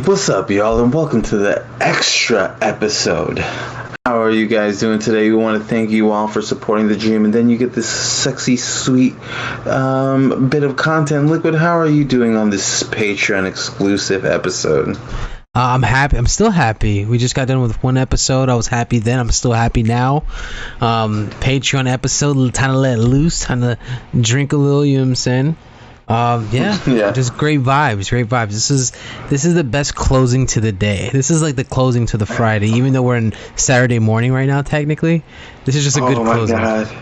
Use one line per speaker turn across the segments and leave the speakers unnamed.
What's up, y'all, and welcome to the extra episode. How are you guys doing today? We want to thank you all for supporting the dream, and then you get this sexy, sweet bit of content. Liquid, how are you doing on this Patreon exclusive episode?
I'm happy. I'm still happy. We just got done with one episode. I was happy then. I'm still happy now. Patreon episode, time to let loose, time to drink a little. You know what I'm saying? Yeah. Just great vibes. This is the best closing to the day. This is like the closing to the Friday, even though we're in Saturday morning right now. Technically, this is just a good closing. Oh my god.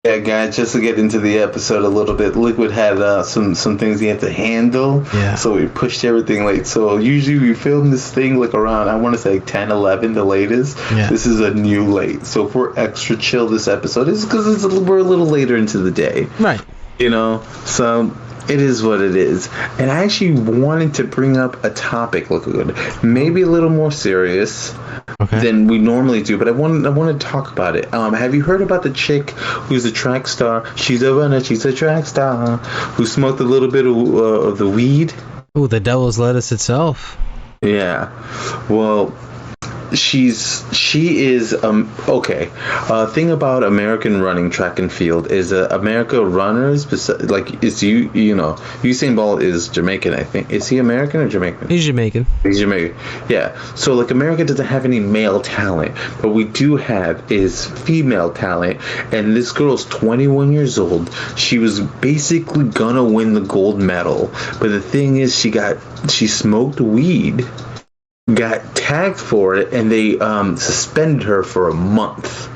Yeah, guys, just to get into the episode a little bit, Liquid had some things he had to handle, so we pushed everything late. So usually we film this thing like around, I want to say 10, 11, the latest. Yeah. This is a new late. So if we're extra chill this episode, it's because we're a little later into the day.
Right.
You know, so it is what it is. And I actually wanted to bring up a topic, Liquid, maybe a little more serious than we normally do, but I want to talk about it. Have you heard about the chick who's a track star? She's a runner, she's a track star, who smoked a little bit of the weed?
Ooh, the devil's lettuce itself.
Yeah. Well, she is okay. Thing about American running, track and field, is America runners, like, is you know Usain Bolt is Jamaican, I think. Is he American or Jamaican?
He's Jamaican.
Yeah. So like, America doesn't have any male talent, but we do have is female talent, and this girl's 21 years old. She was basically gonna win the gold medal, but the thing is, she smoked weed, got tagged for it, and they suspended her for a month.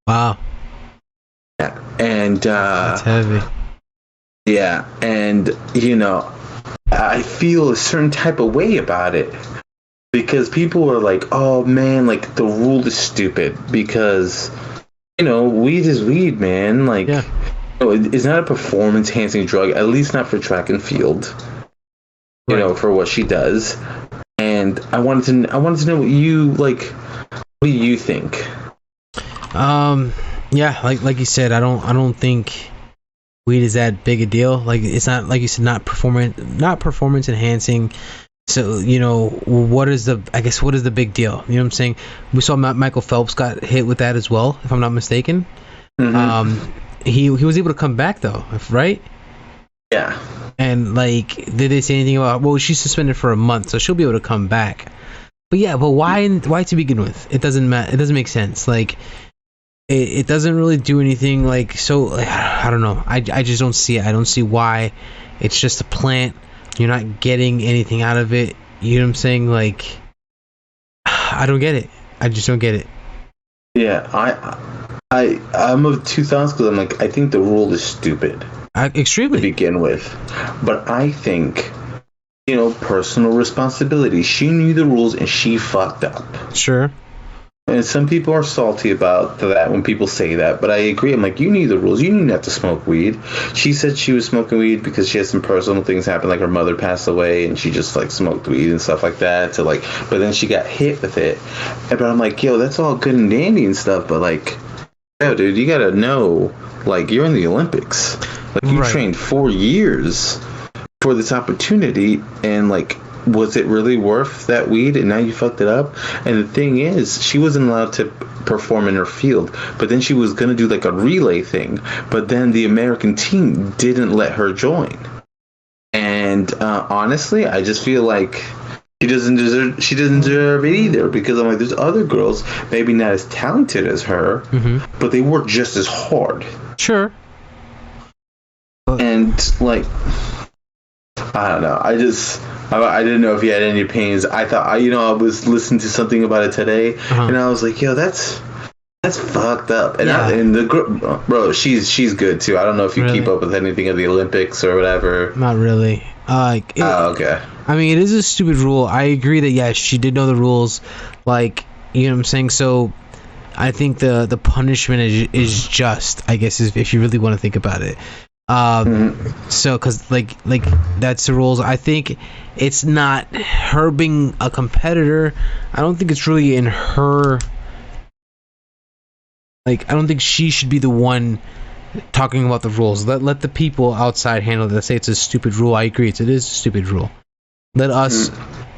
Wow.
Yeah, and
that's heavy.
Yeah, and I feel a certain type of way about it, because people are like, "Oh man, like the rule is stupid because weed is weed, man. Like, it's not a performance enhancing drug, at least not for track and field. For what she does." And I wanted to know what you like. What do you think?
Yeah, like you said, I don't think weed is that big a deal. Like, it's not, like you said, not performance enhancing. So what is the big deal? You know what I'm saying? We saw Michael Phelps got hit with that as well, if I'm not mistaken. Mm-hmm. He was able to come back though, right?
Yeah.
And like, did they say anything about? Well, she's suspended for a month, so she'll be able to come back. But why to begin with? It doesn't matter. It doesn't make sense. Like, it doesn't really do anything. Like, so I don't know. I just don't see it. I don't see why. It's just a plant. You're not getting anything out of it. You know what I'm saying? Like, I don't get it. I just don't get it.
Yeah, I'm of 2000s because I'm like, I think the rule is stupid.
Extremely.
To begin with. But I think, personal responsibility. She knew the rules and she fucked up.
Sure.
And some people are salty about that when people say that, but I agree. I'm like, you knew the rules. You knew not to smoke weed. She said she was smoking weed because she had some personal things happen, like her mother passed away, and she just like smoked weed and stuff like that. But then she got hit with it. But I'm like, yo, that's all good and dandy and stuff, but like, yo, dude, you gotta know, like, you're in the Olympics. Like, you trained 4 years for this opportunity, and like, was it really worth that weed? And now you fucked it up. And the thing is, she wasn't allowed to perform in her field, but then she was gonna do like a relay thing, but then the American team didn't let her join. And honestly, I just feel like she doesn't deserve it either, because I'm like, there's other girls maybe not as talented as her, but they work just as hard.
Sure.
And like, I don't know. I didn't know if you had any opinions. I thought, I was listening to something about it today, and I was like, yo, that's fucked up. And and the girl, bro, she's good too. I don't know if you keep up with anything of the Olympics or whatever.
Not really.
Okay.
I mean, it is a stupid rule. I agree that yes, she did know the rules. Like, you know what I'm saying. So, I think the punishment is just, I guess, if you really want to think about it. So, because like that's the rules. I think it's not her being a competitor. I don't think it's really in her. Like, I don't think she should be the one talking about the rules. Let the people outside handle it. Let's say it's a stupid rule. I agree. It is a stupid rule. Let us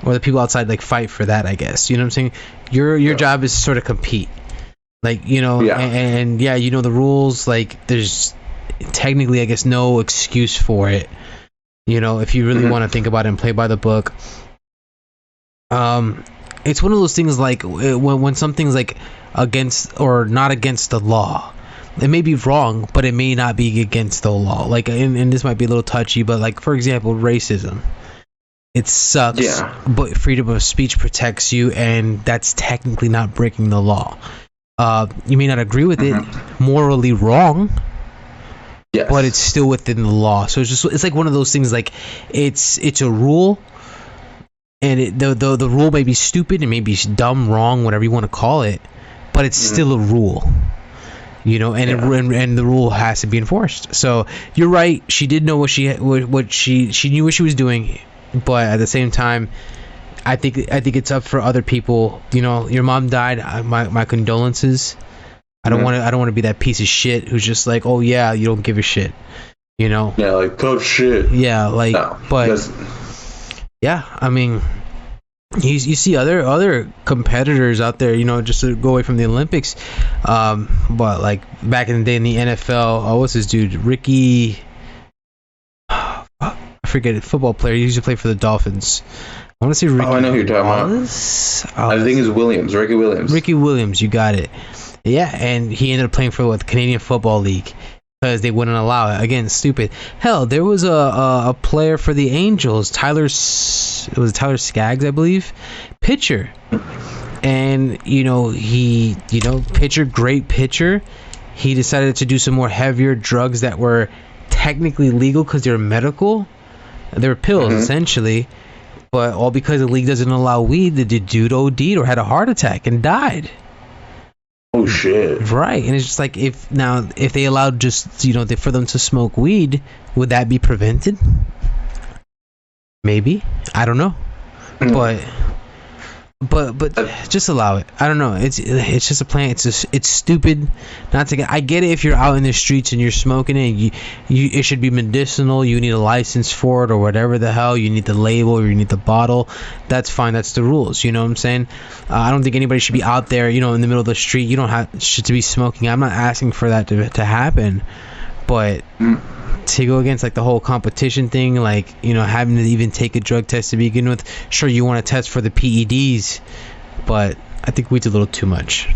or the people outside like fight for that, I guess. You know what I'm saying? Your job is to sort of compete, like, you know, and yeah, you know the rules. Like, there's technically, I guess, no excuse for it. You know, if you really want to think about it and play by the book. It's one of those things like when something's like against or not against the law. It may be wrong, but it may not be against the law. Like, and this might be a little touchy, but like, for example, racism. It sucks, but freedom of speech protects you, and that's technically not breaking the law. You may not agree with it, morally wrong, but it's still within the law. So it's like one of those things. Like, it's a rule, and the rule may be stupid, it may be dumb, wrong, whatever you want to call it, but it's still a rule. You know, and the rule has to be enforced. So you're right. She did know what she knew what she was doing, but at the same time, I think it's up for other people. You know, your mom died. My condolences. I don't want to be that piece of shit who's just like, oh yeah, you don't give a shit. You know.
Yeah, like tough shit.
Yeah, like, no, but yeah, I mean. You see other competitors out there, you know, just to go away from the Olympics, but like back in the day in the NFL, what's this dude, Ricky, I forget it, football player. He used to play for the Dolphins. I want to say Ricky.
I know who you're talking about. I think it's Williams, Ricky Williams. Ricky
Williams, you got it. Yeah, and he ended up playing for the Canadian Football League. Because they wouldn't allow it. Again, stupid. Hell, there was a player for the Angels, Tyler Skaggs, I believe, pitcher, and pitcher, great pitcher. He decided to do some more heavier drugs that were technically legal because they were medical. They were pills essentially, but all because the league doesn't allow weed. The dude OD'd or had a heart attack and died.
Oh shit!
Right, and it's just like if they allowed just for them to smoke weed, would that be prevented? Maybe, I don't know, but just allow it. I don't know. It's just a plan. It's stupid not to get. I get it if you're out in the streets and you're smoking it. It should be medicinal. You need a license for it or whatever the hell. You need the label or you need the bottle. That's fine. That's the rules. You know what I'm saying? I don't think anybody should be out there, in the middle of the street. You don't have to be smoking. I'm not asking for that to happen, but. To go against like the whole competition thing, like having to even take a drug test to begin with. Sure, you want to test for the PEDs, but I think we did a little too much.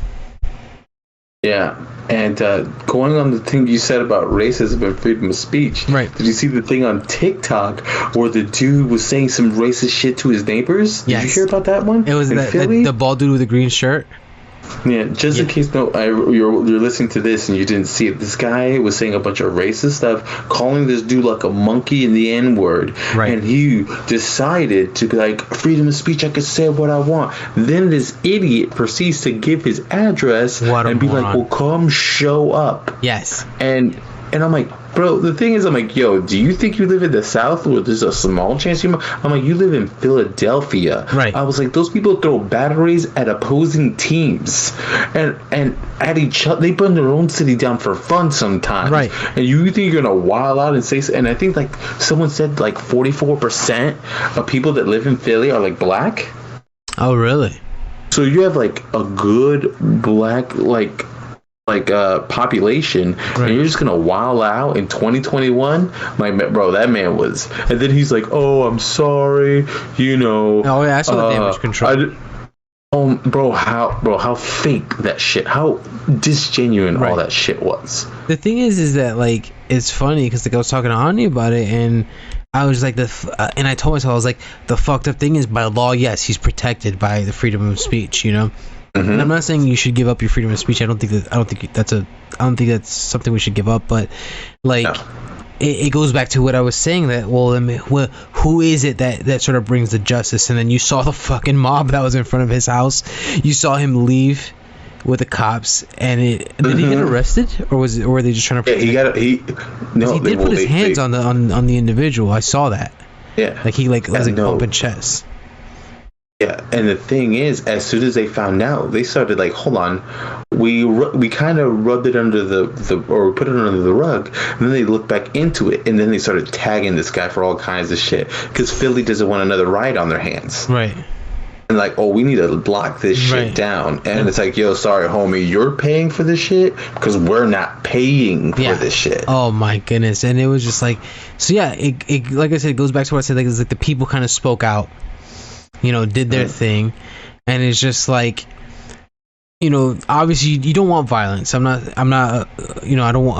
Yeah, and going on the thing you said about racism and freedom of speech,
right?
Did you see the thing on TikTok where the dude was saying some racist shit to his neighbors?
Yes.
Did you hear about that one?
It was the bald dude with the green shirt.
Yeah, just in case you're listening to this and you didn't see it, this guy was saying a bunch of racist stuff, calling this dude like a monkey in the N-word.
Right.
And he decided to be like, freedom of speech, I can say what I want. Then this idiot proceeds to give his address and be like, well, come show up.
Yes.
And I'm like, bro, the thing is, I'm like, yo, do you think you live in the South where there's a small chance I'm like, you live in Philadelphia.
Right.
I was like, those people throw batteries at opposing teams and at each other. They burn their own city down for fun sometimes.
Right.
And you think you're going to wild out and say, and I think like someone said like 44% of people that live in Philly are like black. Oh, really? So you have like a good black, population, right, and you're just gonna wild out in 2021. Like, bro, that man was, and then he's like, oh, I'm sorry,
oh yeah, I saw the damage control.
How fake that shit, how disgenuine all that shit was.
The thing is that like, it's funny because like I was talking to Ani about it, and I was like, and I told myself, I was like, the fucked up thing is, by law, yes, he's protected by the freedom of speech, And I'm not saying you should give up your freedom of speech. I don't think that's something we should give up. But like, it goes back to what I was saying, that who is it that sort of brings the justice? And then you saw the fucking mob that was in front of his house. You saw him leave with the cops, and did he get arrested, or were they just trying to?
Yeah, he
did put his hands on the individual. I saw that.
Yeah,
like he was bumping chest.
Yeah, and the thing is, as soon as they found out, they started like, hold on, we kind of rubbed it under the or put it under the rug, and then they looked back into it, and then they started tagging this guy for all kinds of shit because Philly doesn't want another riot on their hands.
Right.
And like, oh, we need to lock this shit down. And it's like, yo, sorry, homie, you're paying for this shit because we're not paying for this shit.
Oh my goodness. And it was just like, so yeah, it like I said, it goes back to what I said, like, it's like the people kind of spoke out, did their thing, and it's just like, obviously you don't want violence. I'm not I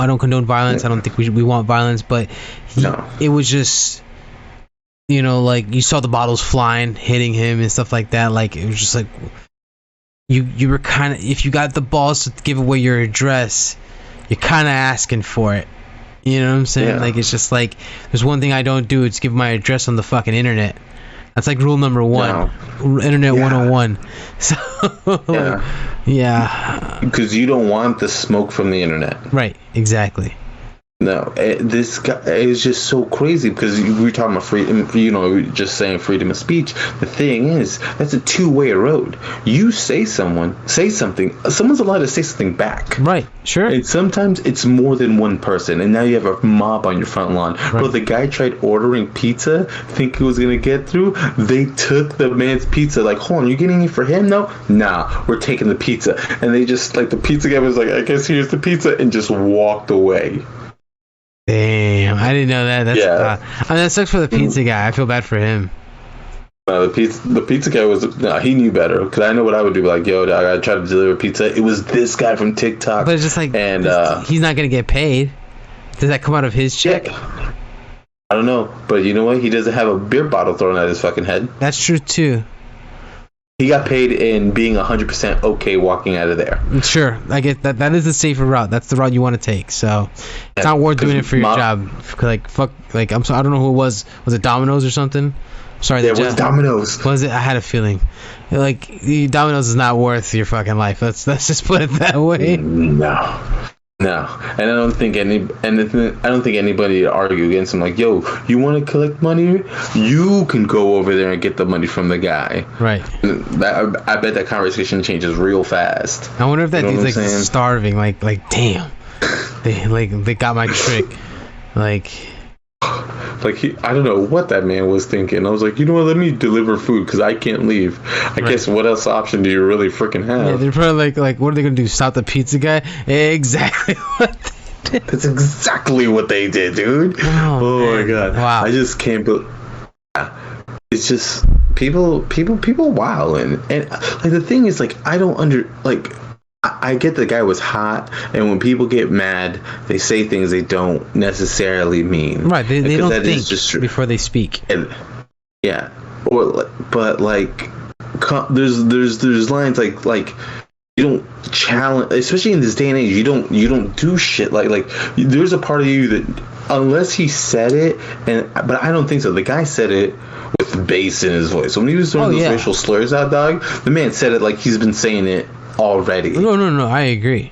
don't condone violence. I don't think we want violence, but it was just, like you saw the bottles flying, hitting him and stuff like that. Like it was just like you were kind of, if you got the balls to give away your address, you're kind of asking for it. You know what I'm saying? Like it's just like, there's one thing I don't do, it's give my address on the fucking internet. That's like rule number 1. Internet 101. So
because you don't want the smoke from the internet.
Right, exactly.
No, this guy is just so crazy because we were talking about freedom, just saying freedom of speech. The thing is, that's a two-way road. You say something, someone's allowed to say something back.
Right, sure.
And sometimes it's more than one person, and now you have a mob on your front lawn. Right. Bro, the guy tried ordering pizza, think he was going to get through. They took the man's pizza, like, hold on, you getting it for him? No? Nah, we're taking the pizza. And they just, like, the pizza guy was like, I guess here's the pizza, and just walked away.
Damn, I didn't know that. That sucks for the pizza guy. I feel bad for him.
The pizza guy he knew better, because I know what I would do. Like, yo, I tried to deliver pizza. It was this guy from TikTok.
But it's just like, and he's not gonna get paid. Does that come out of his check?
I don't know, but you know what? He doesn't have a beer bottle thrown at his fucking head.
That's true too.
He got paid in being 100% okay walking out of there. Sure,
I get that. That is the safer route. That's the route you want to take. So it's not worth doing it for your job. Like fuck. Like I'm sorry. I don't know who it was. Was it Domino's or something? Sorry.
It was Domino's.
Was it? I had a feeling. Like Domino's is not worth your fucking life. Let's just put it that way.
No, and I don't think anybody would argue against him. Like, yo, you want to collect money? You can go over there and get the money from the guy.
Right.
I bet that conversation changes real fast.
I wonder if that dude's like starving. Like, damn, they got my trick.
I don't know what that man was thinking. I was like, you know what? Let me deliver food because I can't leave. I guess what else option do you really freaking have?
Yeah, they're probably like, what are they gonna do? Stop the pizza guy? Exactly what they did.
That's exactly what they did, dude. Oh my god!
Wow.
I just can't believe. It's just people wilding, and like the thing is, like I don't I get the guy was hot, and when people get mad, they say things they don't necessarily mean.
Right, they don't think before they speak.
And, yeah, but like, there's lines like you don't challenge, especially in this day and age. You don't do shit like there's a part of you that unless he said it, but I don't think so. The guy said it with bass in his voice when he was throwing those racial slurs out, dog. The man said it like he's been saying it already.
No, I agree.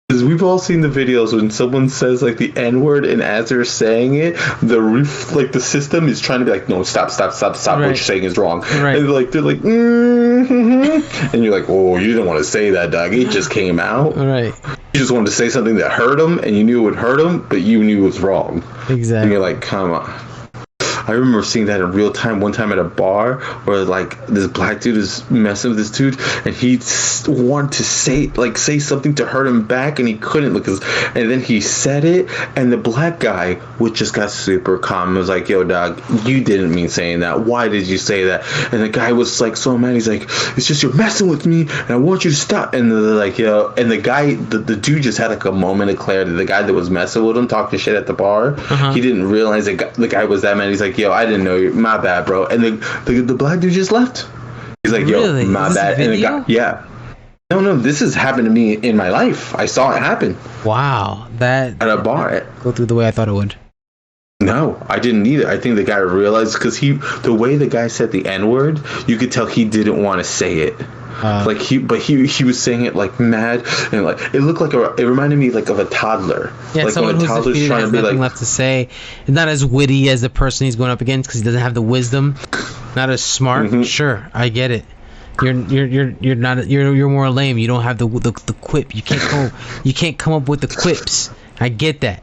Because we've all seen the videos when someone says like the N-word, and as they're saying it, the system is trying to be like, no, stop. Right. What you're saying is wrong. Right. And they're like, mm-hmm. And you're like, oh, you didn't want to say that, dog. It just came out.
Right.
You just wanted to say something that hurt him, and you knew it would hurt him, but you knew it was wrong.
Exactly.
And you're like, come on. I remember seeing that in real time one time at a bar where like this black dude is messing with this dude, and he wanted to say something to hurt him back, and he couldn't and then he said it, and the black guy just got super calm and was like, yo dog, you didn't mean saying that, why did you say that? And the guy was like so mad, he's like, it's just you're messing with me and I want you to stop. And they're like, yo, and the guy, the dude just had like a moment of clarity. The guy that was messing with him, talking shit at the bar, he didn't realize that the guy was that mad. He's like, yo, I didn't know you, my bad, bro. And the black dude just left. He's like, yo,
really?
My bad. And the guy, no, this has happened to me in my life. I saw it happen.
Wow, that
at a bar.
Go through the way I thought it would.
No, I didn't either. I think the guy realized because the way the guy said the N-word, you could tell he didn't want to say it. He was saying it like mad, and like it looked like it reminded me like of a toddler.
Yeah,
like
someone who's defeated has nothing left to say. Not as witty as the person he's going up against because he doesn't have the wisdom. Not as smart. Mm-hmm. Sure, I get it. you're not you're more lame. You don't have the quip. You can't come up with the quips. I get that.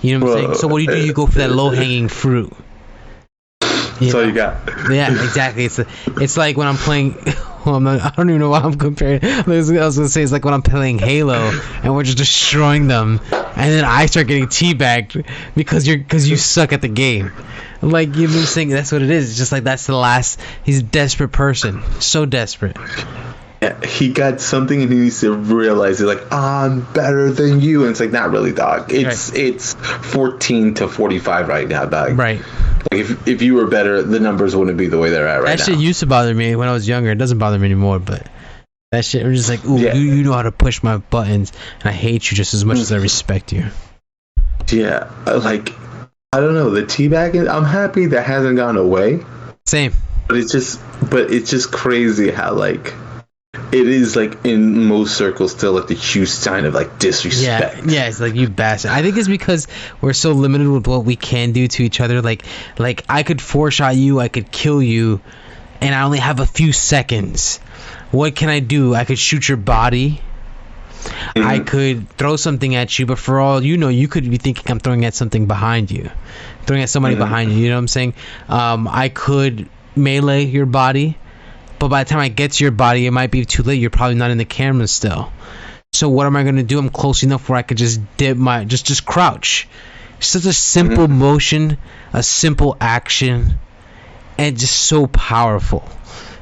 You know what I'm saying? So what do? You go for that low hanging fruit.
That's all you got.
Yeah, exactly. It's like when I'm playing. Well, I don't even know why I'm comparing. I was gonna say it's like when I'm playing Halo and we're just destroying them, and then I start getting teabagged because you suck at the game. Like, you know what I'm saying? That's what it is. It's just like that's the last. He's a desperate person, so desperate.
Yeah, he got something and he needs to realize it. Like, I'm better than you, and it's like, not really, dog. It's 14 to 45 right now, dog.
Right.
Like, if you were better, the numbers wouldn't be the way they're at right now.
That shit used to bother me when I was younger. It doesn't bother me anymore, but that shit, I'm just like, ooh, you know how to push my buttons, and I hate you just as much as I respect you.
Yeah, like, I don't know, the teabagging, I'm happy that hasn't gone away.
Same.
But it's just crazy how, like, it is, like, in most circles still, like, the huge sign of, like, disrespect.
Yeah, it's like, you bastard. I think it's because we're so limited with what we can do to each other. Like I could four-shot you, I could kill you, and I only have a few seconds. What can I do? I could shoot your body. Mm-hmm. I could throw something at you, but for all you know, you could be thinking I'm throwing at something behind you. Throwing at somebody behind you, you know what I'm saying? I could melee your body. But by the time I get to your body, it might be too late. You're probably not in the camera still. So what am I going to do? I'm close enough where I could just dip just crouch. It's such a simple motion, a simple action, and just so powerful.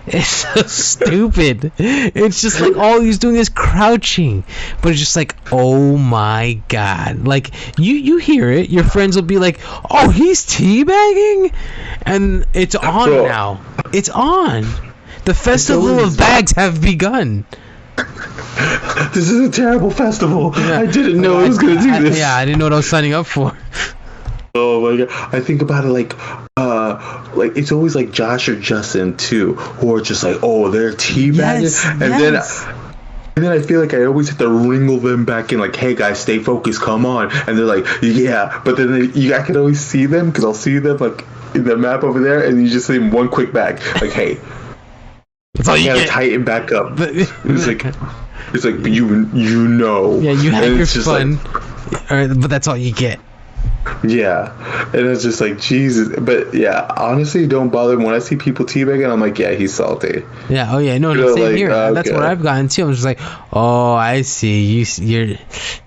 It's so stupid. It's just like all he's doing is crouching. But it's just like, oh my god. Like, you hear it. Your friends will be like, oh, he's teabagging? And it's on now. It's on. The festival of bags have begun.
This is a terrible festival. Yeah. I didn't know I was going to do this.
Yeah, I didn't know what I was signing up for.
Oh my god. I think about it like it's always like Josh or Justin too, who are just like, oh, they're teabagging. And then I feel like I always have to wrangle them back in, like, hey guys, stay focused, come on. And they're like, yeah. But then I can always see them, because I'll see them like in the map over there, and you just see them one quick back. Like, hey.
That's all you
gotta
get.
tighten back up. It's like you know.
Yeah, you have your fun, but that's all you get.
Yeah, and it's just like, Jesus. But yeah, honestly, don't bother when I see people teabagging. I'm like, yeah, he's salty.
Yeah. Oh yeah. No. Same like, here. Okay. That's what I've gotten too. I'm just like, oh, I see. You're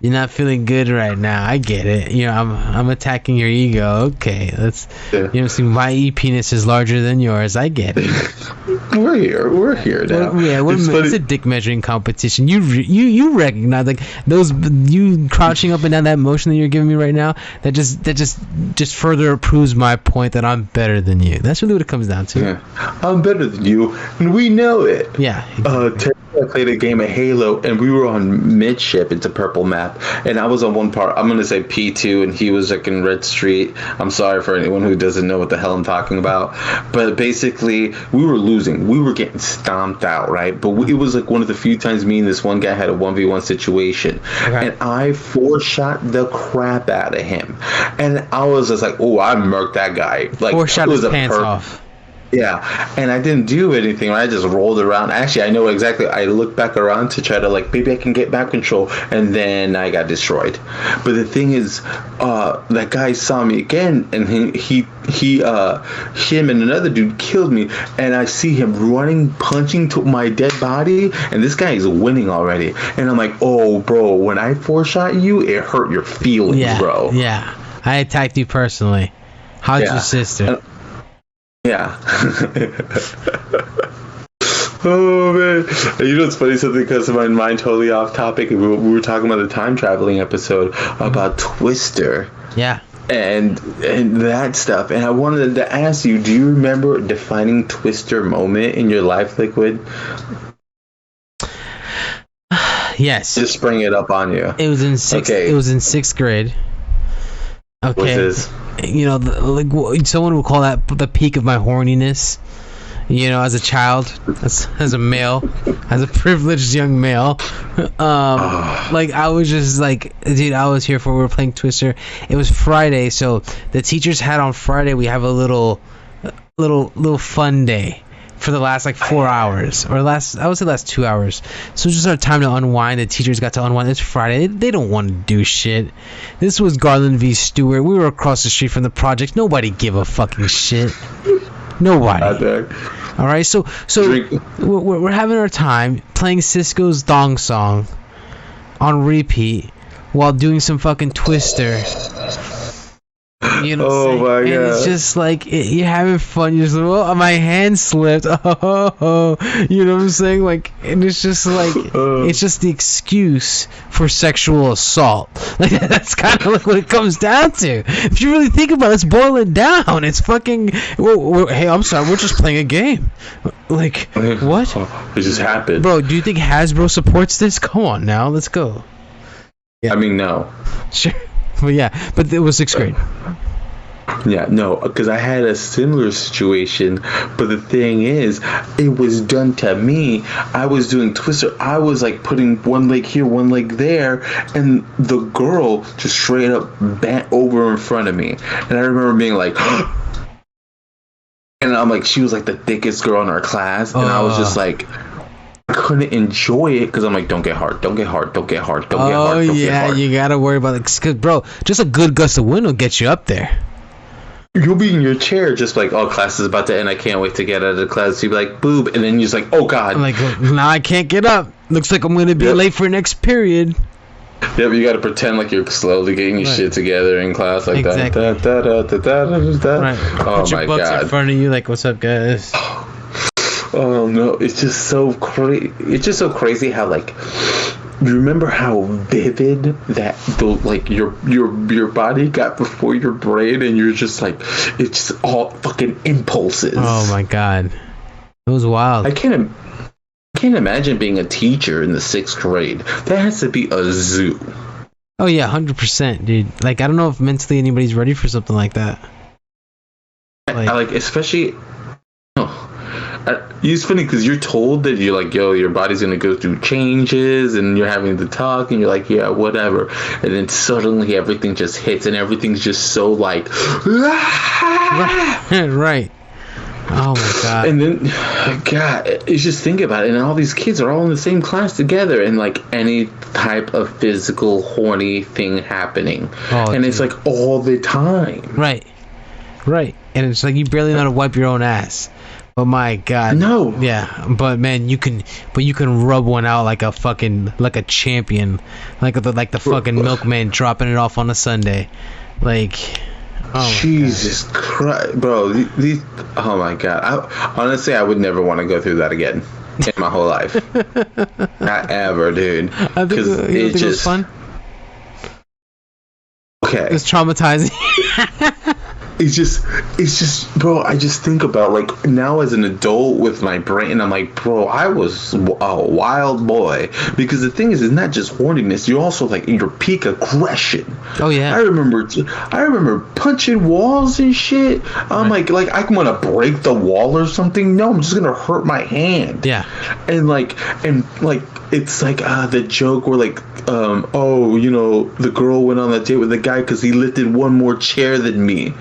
not feeling good right now. I get it. You know, I'm attacking your ego. Okay, let's. Yeah. You know, see, my penis is larger than yours. I get it.
We're here now.
It's a dick measuring competition. You recognize, like, those, you crouching up and down, that motion that you're giving me right now, that just further proves my point that I'm better than you. That's really what it comes down to.
Yeah. I'm better than you, and we know it.
Yeah.
Exactly. I played a game of Halo, and we were on midship. It's a purple map, and I was on one part. I'm gonna say P2, and he was like in Red Street. I'm sorry for anyone who doesn't know what the hell I'm talking about, but basically we were losing. We were getting stomped out, right? But it was like one of the few times me and this one guy had a 1v1 situation, and I four-shot the crap out of him, and I was just like, oh, I murked that guy. Like,
four-shot his pants off.
Yeah, and I didn't do anything. I just rolled around. Actually, I know exactly. I looked back around to try to, like, maybe I can get back control, and then I got destroyed. But the thing is, that guy saw me again, and him and another dude killed me, and I see him running, punching to my dead body, and this guy is winning already. And I'm like, oh, bro, when I four-shot you, it hurt your feelings, bro.
Yeah, I attacked you personally. How's your sister?
Yeah. Oh man, you know it's funny, something because of my mind totally off topic. We were talking about the time traveling episode about Twister.
Yeah.
And that stuff. And I wanted to ask you, do you remember a defining Twister moment in your life, Liquid?
Yes.
Just spring it up on you.
It was in sixth grade. Okay.
What's this?
You know, like, someone would call that the peak of my horniness. You know, as a child, as a male, as a privileged young male, like, I was just like, dude, I was here for, we were playing Twister. It was Friday, so the teachers had on Friday, we have a little fun day. for the last like 4 hours, or last 2 hours. So it's just our time to unwind. The teachers got to unwind. It's Friday. They don't want to do shit. This was Garland v. Stewart. We were across the street from the project. Nobody give a fucking shit. Nobody. All right. So we're having our time playing Cisco's Thong Song on repeat while doing some fucking Twister. You know what I'm saying?
My
and
God.
It's just like you're having fun. You're just like, oh, my hand slipped. Oh, you know what I'm saying? Like, and it's just like it's just the excuse for sexual assault. Like that's kind of like what it comes down to. If you really think about it, let's boil it down. It's fucking. Hey, I'm sorry. We're just playing a game. Like what?
It just happened,
bro. Do you think Hasbro supports this? Come on now, let's go.
Yeah. I mean, no.
Sure. But yeah, but it was 6th grade.
Yeah, no, because I had a similar situation, but the thing is, it was done to me. I was doing Twister. I was like putting one leg here, one leg there, and the girl just straight up bent over in front of me. And I remember being like, and I'm like, she was like the thickest girl in our class, and I was just like, couldn't enjoy it because I'm like, don't get hard, don't get hard, don't get hard, don't get hard, don't get hard.
You gotta worry about it, cause bro, just a good gust of wind will get you up there.
You'll be in your chair just like, oh, class is about to end, I can't wait to get out of the class. You'll be like, boob, and then you're just like, oh god,
I'm like, now I can't get up, looks like I'm gonna be late for next period.
Yep, you gotta pretend like you're slowly getting your shit together in class like that.
Right.
Oh
Put your
my
butts
god.
in front of you, like, what's up, guys?
Oh no, it's just so crazy. It's just so crazy how, like, you remember how vivid that like your body got before your brain, and you're just like, it's just all fucking impulses.
Oh my god, it was wild.
I can't imagine being a teacher in the 6th grade. That has to be a zoo.
Oh yeah, 100%, dude. Like, I don't know if mentally anybody's ready for something like that.
Like especially. It's funny because you're told that you're like, yo, your body's gonna go through changes, and you're having to talk, and you're like, yeah, whatever, and then suddenly everything just hits, and everything's just so like,
right. Oh my god.
And then, God, it's just think about it, and all these kids are all in the same class together, and like any type of physical horny thing happening, and it's like all the time.
Right. And it's like you barely know how to wipe your own ass. But my god.
No.
Yeah, but man, you can rub one out like a champion, like the fucking milkman dropping it off on a Sunday, like. Oh
Jesus Christ, bro! Oh my god! Honestly, I would never want to go through that again in my whole life. Not ever, dude.
Because it was fun.
Okay.
It's traumatizing.
It's just, bro, I just think about, like, now as an adult with my brain, I'm like, bro, I was a wild boy. Because the thing is, it's not just horniness, you're also, like, in your peak aggression.
Oh, yeah.
I remember punching walls and shit. I'm like, I want to break the wall or something. No, I'm just going to hurt my hand.
Yeah.
And, it's like the joke where, like, oh, you know, the girl went on a date with the guy because he lifted one more chair than me.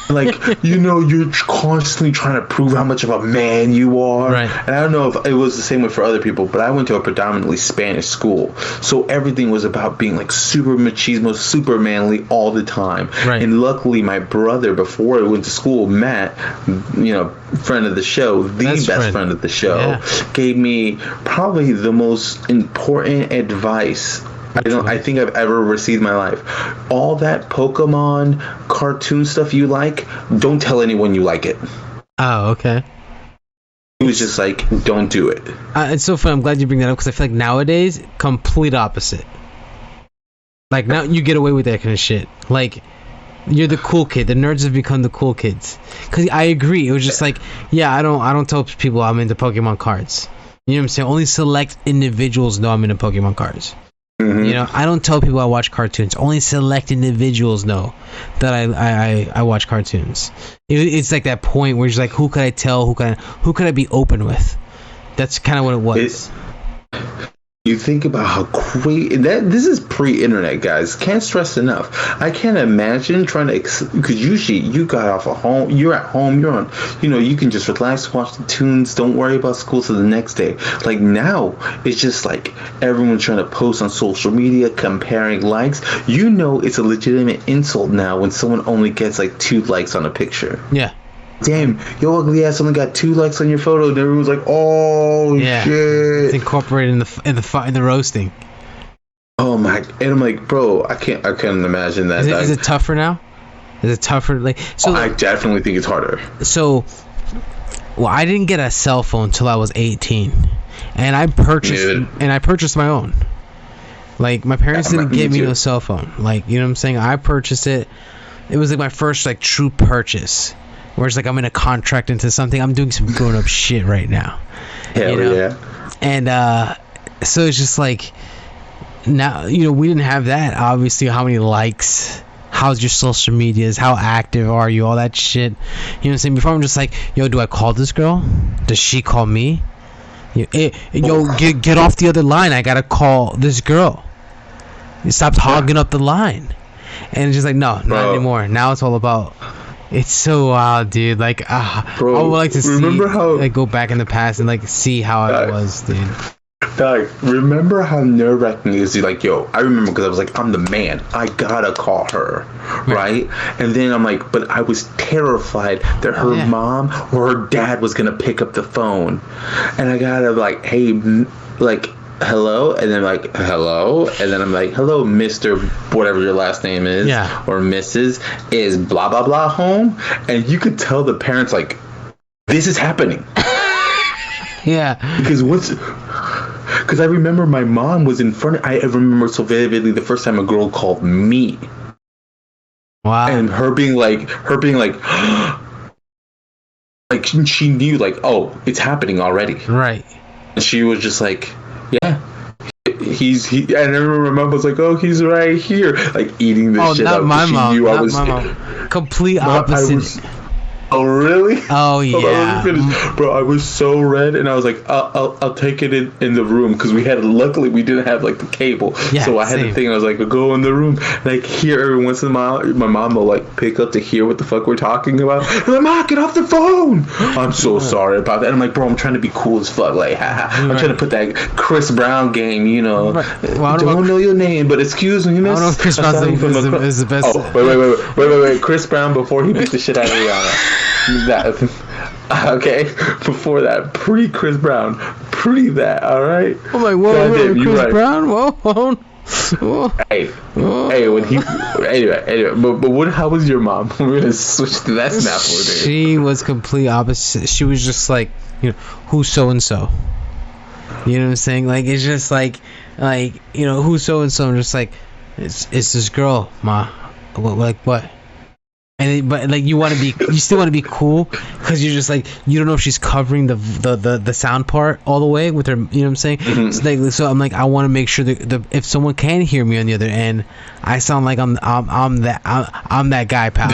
Like, you know, you're constantly trying to prove how much of a man you are.
Right.
And I don't know if it was the same way for other people, but I went to a predominantly Spanish school. So everything was about being, like, super machismo, super manly all the time.
Right.
And luckily, my brother, before I went to school, Matt, you know, friend of the show, best friend of the show, gave me probably the most important advice I think I've ever received in my life. All that Pokemon cartoon stuff you like, don't tell anyone you like it.
Oh, okay.
It was just like, don't do it.
It's so funny. I'm glad you bring that up because I feel like nowadays, complete opposite. Like, now you get away with that kind of shit. Like, you're the cool kid. The nerds have become the cool kids. Because I agree. It was just like, yeah, I don't tell people I'm into Pokemon cards. You know what I'm saying? Only select individuals know I'm into Pokemon cards.
Mm-hmm.
You know, I don't tell people I watch cartoons. Only select individuals know that I watch cartoons. It's like that point where you're like, who could I tell? Who could I be open with? That's kind of what it was.
You think about how crazy that this is pre-internet, guys. Can't stress enough. I can't imagine trying to because usually you got off of home, you're at home, you're on, you can just relax, watch the tunes, don't worry about school till the next day. Like now, it's just like everyone's trying to post on social media, comparing likes. It's a legitimate insult now when someone only gets like 2 likes on a picture.
Yeah.
Damn, your ugly ass only got 2 likes on your photo, and everyone's like, "Oh shit!"
It's incorporated in the roasting.
Oh my! And I'm like, bro, I can't imagine that.
Is it tougher now? Is it tougher?
I definitely think it's harder.
So, I didn't get a cell phone till I was 18, and I purchased my own. Like my parents didn't give me no cell phone. Like, you know what I'm saying? I purchased it. It was like my first like true purchase. Where it's like I'm in a contract into something. I'm doing some grown up shit right now.
Hell yeah.
And so it's just like now, we didn't have that. Obviously, how many likes? How's your social medias? How active are you? All that shit. You know what I'm saying? Before I'm just like, yo, do I call this girl? Does she call me? Yo, get off the other line. I gotta call this girl. You stop hogging up the line. And it's just like, no, not anymore. Now it's all about. It's so wild, dude. Like,
bro,
I would like to go back in the past and like see how I was, dude.
Dog, remember how nerve-wracking it is? Like, yo, I remember because I was like, I'm the man. I gotta call her, right? And then I'm like, but I was terrified that her mom or her dad was gonna pick up the phone, and I gotta like, hey, like. Hello, and then like hello, and then I'm like, hello, Mr. whatever your last name is, or Mrs. is blah blah blah home, and you could tell the parents like, this is happening. Because I remember my mom was in front. I remember so vividly the first time a girl called me.
Wow.
And her being like, like she knew like, oh, it's happening already.
Right.
And she was just like. Yeah, and I remember my mom was like, "Oh, he's right here," like eating the shit out.
My mom. Complete opposite.
Oh really?
Oh yeah,
bro. I was so red, and I was like, "I'll take it in the room," because luckily we didn't have like the cable, so I had the thing. And I was like, "Go in the room." Like hear every once in a while, my mom will like pick up to hear what the fuck we're talking about. And I'm like, "Get off the phone!" I'm so sorry about that. And I'm like, "Bro, I'm trying to be cool as fuck. Like, I'm trying to put that Chris Brown game, Well, don't know your name, but excuse me, miss." I don't know if Chris Brown is the best. Oh, wait. Chris Brown before he beat the shit out of Rihanna. Okay, before that, pre-Chris Brown, pre-that, all right.
I'm like, whoa, Chris Brown, whoa.
Hey, when he anyway, but how was your mom? We're gonna switch to that snap over there.
She was complete opposite. She was just like, who's so and so. You know what I'm saying? Like it's just like who's so and so. I'm just like, it's this girl, ma. Like what? But like you still want to be cool because you're just like you don't know if she's covering the sound part all the way with her, you know what I'm saying? Mm-hmm. So I'm like I want to make sure that if someone can hear me on the other end, I sound like I'm that guy, pal.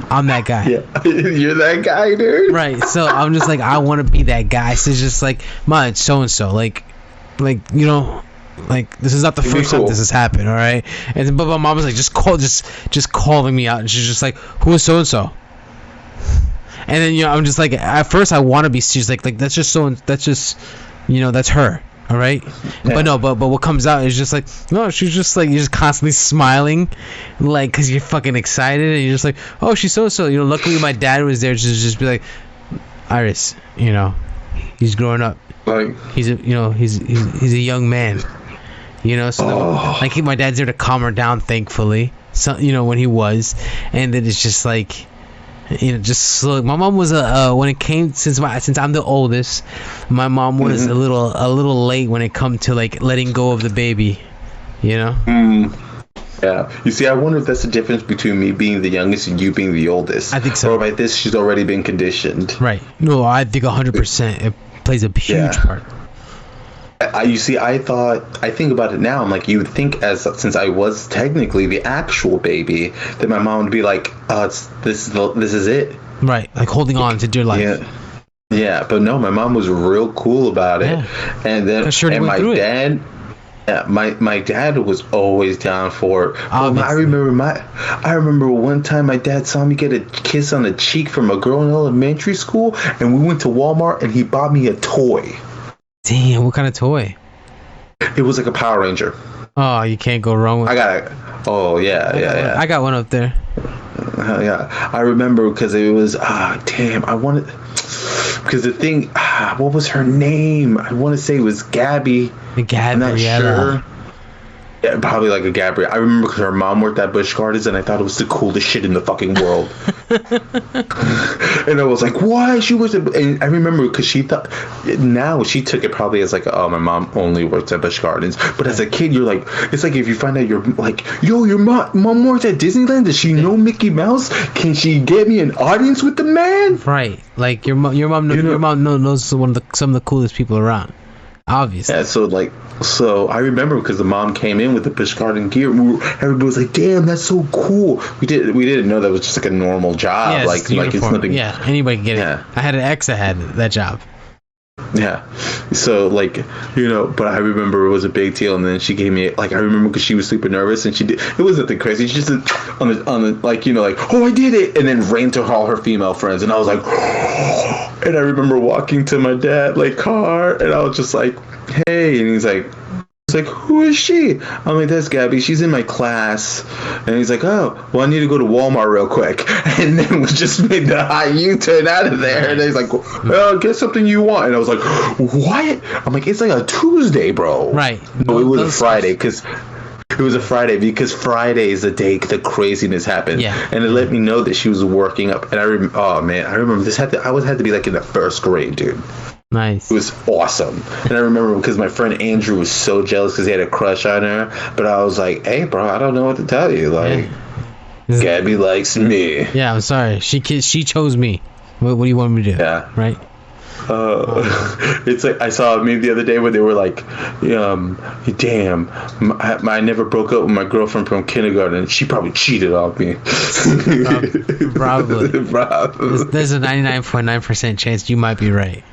I'm that guy.
Yeah, you're that guy, dude.
Right. So I'm just like I want to be that guy. So it's just like it's so and so like like this is not the first time this has happened, all right? And but my mom was like, just calling me out, and she's just like, who is so and so? And then I'm just like, at first I want to be. She's like that's just that's her, all right? Yeah. But what comes out is just like no, she's just like you're just constantly smiling, like because you're fucking excited, and you're just like oh she's so and so. Luckily my dad was there to just be like, Iris, he's growing up, like he's a he's a young man. So like my dad's there to calm her down, thankfully. So when he was, and then it's just like, just slow. My mom was when it came since I'm the oldest, my mom was a little late when it come to like letting go of the baby, Yeah.
You see, I wonder if that's the difference between me being the youngest and you being the oldest.
I think so.
Or by this, she's already been conditioned.
Right. No, I think 100%. It plays a huge part.
I think about it now. I'm like, you would think since I was technically the actual baby, that my mom would be like, this is it.
Right, like holding on to dear life.
Yeah, but no, my mom was real cool about it. And then Yeah, my dad was always down for it. Well,
Obviously.
I remember one time my dad saw me get a kiss on the cheek from a girl in elementary school, and we went to Walmart and he bought me a toy.
Damn, what kind of toy?
It was like a Power Ranger.
Oh, you can't go wrong with.
I got it. Oh yeah.
I got one up there.
Yeah, I remember because it was damn. I wanted because the thing. What was her name? I want to say it was Gabby. I'm not sure. Yeah, probably like a Gabrielle. I remember because her mom worked at Busch Gardens, and I thought it was the coolest shit in the fucking world. And I was like, "Why?" She was, and I remember because she thought. Now she took it probably as like, "Oh, my mom only works at Busch Gardens." But as a kid, you're like, it's like if you find out you're like, "Yo, your mom works at Disneyland. Does she know Mickey Mouse? Can she get me an audience with the man?"
Right, like your mom knows some of the coolest people around. Obviously.
Yeah, so I remember because the mom came in with the Busch Garden gear. Everybody was like, "Damn, that's so cool." We didn't know that was just like a normal job.
Yeah,
like it's nothing.
Yeah, anybody can get it. I had an ex that had that job.
Yeah, so but I remember it was a big deal, and then she gave me I remember because she was super nervous, and it was nothing crazy. She just did on the oh, I did it, and then ran to all her female friends, and I was like, and I remember walking to my dad car, and I was just like, hey, and he's like, who is she? I'm like, that's Gabby. She's in my class. And he's like, oh, well, I need to go to Walmart real quick. And then we just made the high U-turn out of there. And he's like, well, get something you want. And I was like, what? I'm like, it's like a Tuesday, bro.
Right.
No, it was a Friday because Friday is the day the craziness happened.
Yeah.
And it let me know that she was working up. And I remember this had to be like in the first grade, dude.
Nice.
It was awesome. And I remember because my friend Andrew was so jealous because he had a crush on her. But I was like, hey, bro, I don't know what to tell you. Gabby likes me.
Yeah, I'm sorry. She chose me. What do you want me to do?
Yeah.
Right?
It's like I saw a meme the other day where they were like, damn, I never broke up with my girlfriend from kindergarten. She probably cheated on me.
Probably. There's a 99.9% chance you might be right.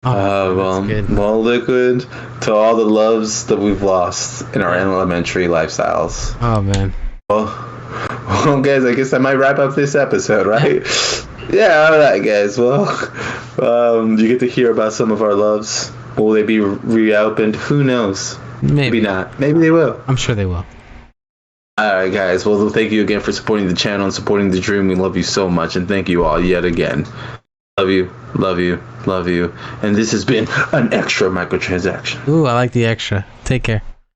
Well, Liquid, to all the loves that we've lost in our elementary lifestyles.
Oh, man.
Well, guys, I guess I might wrap up this episode, right? Yeah, all right, guys. Well, you get to hear about some of our loves. Will they be reopened? Who knows? Maybe not. Maybe they will.
I'm sure they will.
All right, guys. Well, thank you again for supporting the channel and supporting the dream. We love you so much, and thank you all yet again. Love you, love you, love you. And this has been an extra microtransaction.
Ooh, I like the extra. Take care.